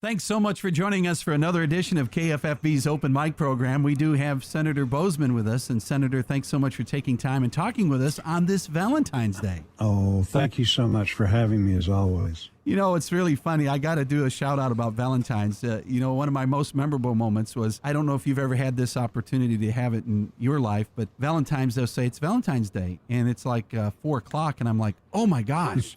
Thanks so much for joining us for another edition of KFFB's Open Mic program. We do have Senator Boozman with us. And Senator, thanks so much for taking time and talking with us on this Valentine's Day. Oh, thank you so much for having me, as always. You know, it's really funny. I got to do a shout out about Valentine's. One of my most memorable moments was, I don't know if you've ever had this opportunity to have it in your life, but Valentine's, they'll say it's Valentine's Day. And it's like 4 o'clock. And I'm like, oh my gosh.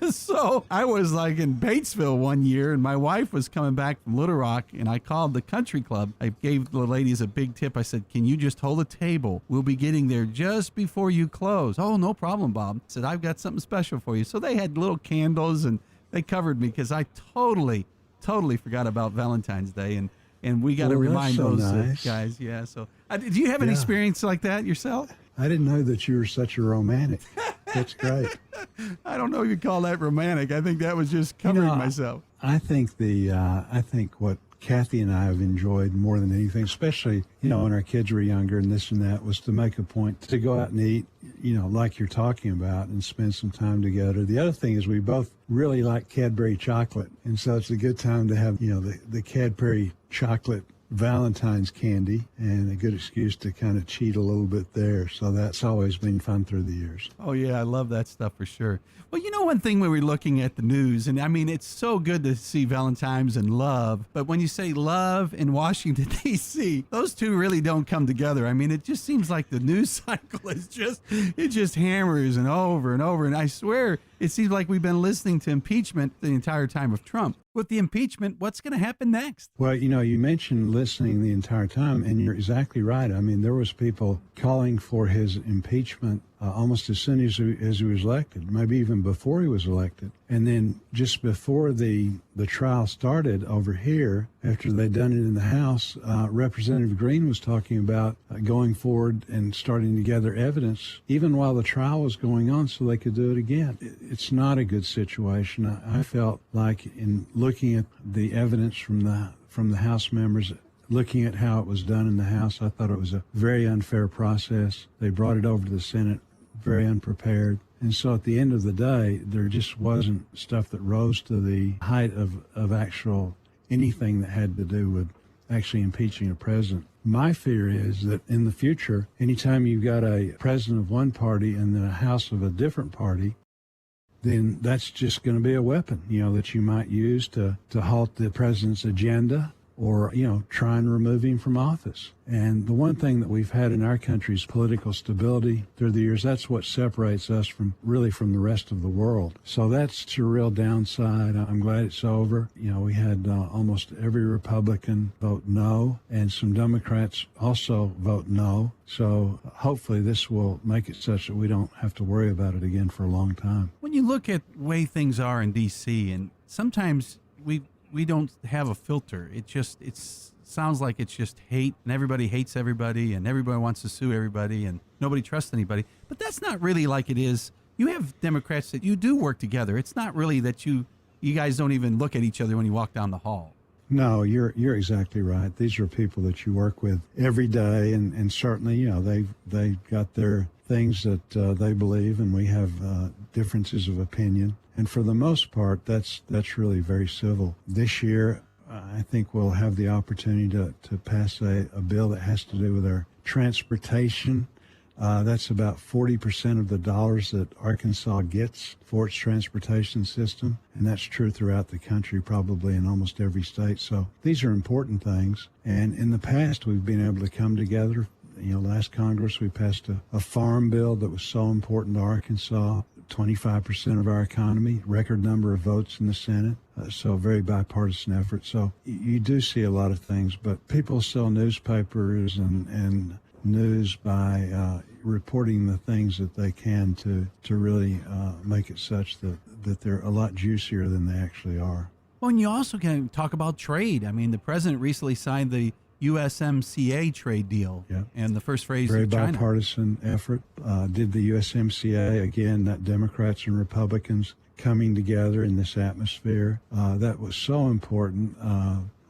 So I was like in Batesville one year, and my wife was coming back from Little Rock, and I called the country club. I gave the ladies a big tip. I said, can you just hold a table? We'll be getting there just before you close. Oh, no problem, Bob. I said, I've got something special for you. So they had little candles, and they covered me because I totally forgot about Valentine's Day, and we got to remind so those nice. Guys. Yeah. So, do you have an experience like that yourself? I didn't know that you were such a romantic. That's great. I don't know if you call that romantic. I think that was just covering myself. I think I think what Kathy and I have enjoyed more than anything, especially, when our kids were younger and this and that, was to make a point to go out and eat, like you're talking about, and spend some time together. The other thing is we both really like Cadbury chocolate. And so it's a good time to have, the Cadbury chocolate Valentine's candy, and a good excuse to kind of cheat a little bit there. So that's always been fun through the years. Oh, yeah, I love that stuff for sure. Well, one thing when we're looking at the news, and I mean, it's so good to see Valentine's and love, but when you say love in Washington, D.C., those two really don't come together. I mean, it just seems like the news cycle is just hammers and over, and I swear it seems like we've been listening to impeachment the entire time of Trump. With the impeachment, what's going to happen next? Well, you mentioned listening the entire time, and you're exactly right. I mean, there was people calling for his impeachment almost as soon as he was elected, maybe even before he was elected. And then just before the trial started over here, after they'd done it in the House, Representative Green was talking about going forward and starting to gather evidence, even while the trial was going on, so they could do it again. It's not a good situation. I felt like in looking at the evidence from the House members, looking at how it was done in the House, I thought it was a very unfair process. They brought it over to the Senate very unprepared. And so at the end of the day, there just wasn't stuff that rose to the height of actual anything that had to do with actually impeaching a president. My fear is that in the future, anytime you've got a president of one party and then a House of a different party, then that's just going to be a weapon, that you might use to halt the president's agenda, or, try and remove him from office. And the one thing that we've had in our country is political stability through the years. That's what separates us from the rest of the world. So that's a real downside. I'm glad it's over. We had almost every Republican vote no, and some Democrats also vote no. So hopefully this will make it such that we don't have to worry about it again for a long time. When you look at the way things are in D.C., and sometimes we don't have a filter. It sounds like it's just hate, and everybody hates everybody, and everybody wants to sue everybody, and nobody trusts anybody. But that's not really like it is. You have Democrats that you do work together. It's not really that you guys don't even look at each other when you walk down the hall. No, you're exactly right. These are people that you work with every day, and certainly, they've got their things that they believe, and we have differences of opinion. And for the most part, that's really very civil. This year, I think we'll have the opportunity to pass a bill that has to do with our transportation. That's about 40% of the dollars that Arkansas gets for its transportation system. And that's true throughout the country, probably in almost every state. So these are important things. And in the past, we've been able to come together. Last Congress, we passed a farm bill that was so important to Arkansas. 25% of our economy, record number of votes in the Senate, so very bipartisan effort. So you do see a lot of things, but people sell newspapers and news by reporting the things that they can to really make it such that they're a lot juicier than they actually are. Well, and you also can talk about trade. I mean, the president recently signed the USMCA trade deal, and the first phrase very of China. Bipartisan effort. Did the USMCA again? That Democrats and Republicans coming together in this atmosphere that was so important.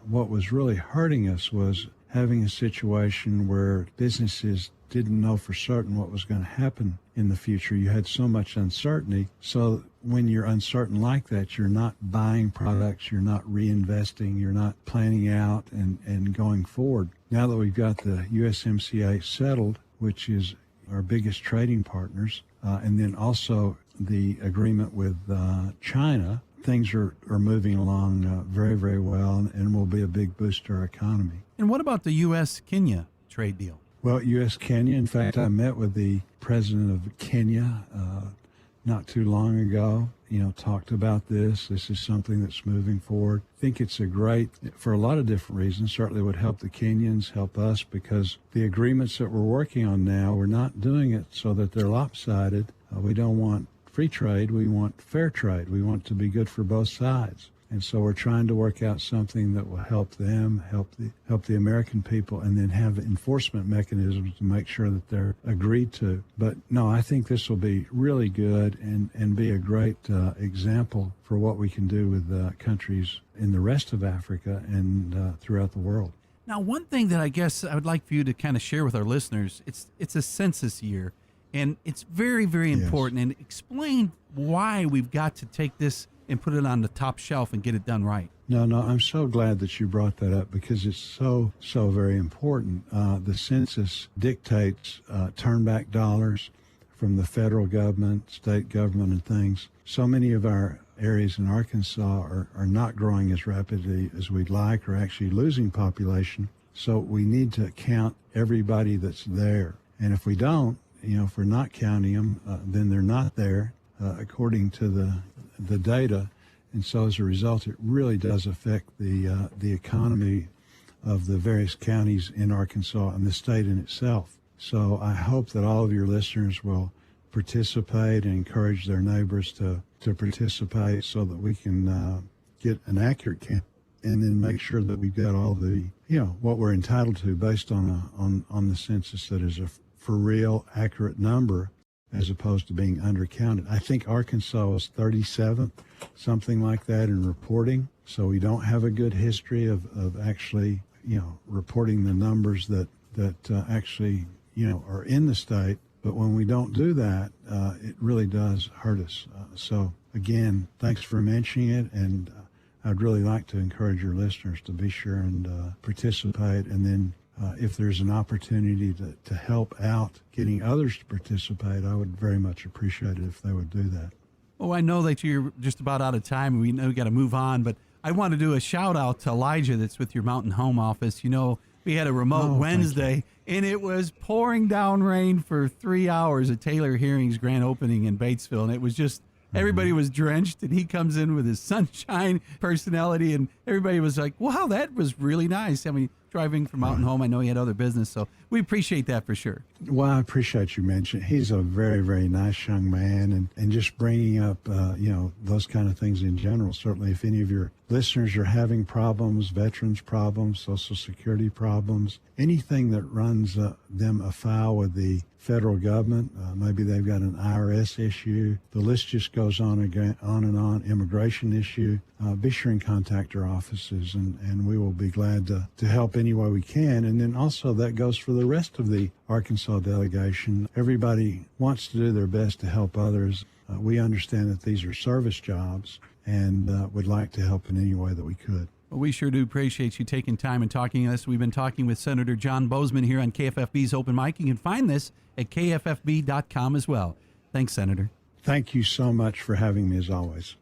What was really hurting us was having a situation where businesses didn't know for certain what was going to happen in the future. You had so much uncertainty. So when you're uncertain like that, you're not buying products, you're not reinvesting, you're not planning out and going forward. Now that we've got the USMCA settled, which is our biggest trading partners, and then also the agreement with China, things are moving along very, very well and will be a big boost to our economy. And what about the U.S.-Kenya trade deal? Well, U.S.-Kenya, in fact, I met with the president of Kenya not too long ago, talked about this. This is something that's moving forward. I think it's a great, for a lot of different reasons, certainly would help the Kenyans, help us, because the agreements that we're working on now, we're not doing it so that they're lopsided. We don't want free trade. We want fair trade. We want it to be good for both sides. And so we're trying to work out something that will help them, help the American people, and then have enforcement mechanisms to make sure that they're agreed to. But no, I think this will be really good and be a great example for what we can do with countries in the rest of Africa and throughout the world. Now, one thing that I guess I would like for you to kind of share with our listeners, it's a census year, and it's very, very important. And explain why we've got to take this and put it on the top shelf and get it done right. No, I'm so glad that you brought that up because it's so very important. The census dictates turnback dollars from the federal government, state government, and things. So many of our areas in Arkansas are not growing as rapidly as we'd like, or actually losing population. So we need to count everybody that's there. And if we don't, if we're not counting them, then they're not there according to the data. And so as a result, it really does affect the economy of the various counties in Arkansas and the state in itself. So I hope that all of your listeners will participate and encourage their neighbors to participate so that we can get an accurate count and then make sure that we've got all the, what we're entitled to based on the census that is a for real accurate number as opposed to being undercounted. I think Arkansas was 37th, something like that, in reporting. So we don't have a good history of actually, reporting the numbers that actually, are in the state. But when we don't do that, it really does hurt us. So again, thanks for mentioning it. And I'd really like to encourage your listeners to be sure and participate. And then if there's an opportunity to help out getting others to participate, I would very much appreciate it if they would do that. Oh, I know that you're just about out of time. We know we got to move on, but I want to do a shout out to Elijah that's with your Mountain Home office. We had a remote Wednesday, and it was pouring down rain for 3 hours at Taylor Hearing's grand opening in Batesville, and it was just everybody was drenched, and he comes in with his sunshine personality, and everybody was like, wow, that was really nice. I mean, driving from Mountain Home, I know he had other business, so we appreciate that for sure. Well, I appreciate you mentioning. He's a very, very nice young man, and just bringing up, those kind of things in general. Certainly, if any of your listeners are having problems, veterans problems, Social Security problems, anything that runs them afoul with the federal government, maybe they've got an IRS issue, the list just goes on and on, immigration issue, be sure and contact our offices, and we will be glad to help any way we can. And then also that goes for the rest of the Arkansas delegation. Everybody wants to do their best to help others. We understand that these are service jobs and would like to help in any way that we could. Well, we sure do appreciate you taking time and talking to us. We've been talking with Senator John Boozman here on KFFB's Open Mic. You can find this at kffb.com as well. Thanks, Senator. Thank you so much for having me, as always.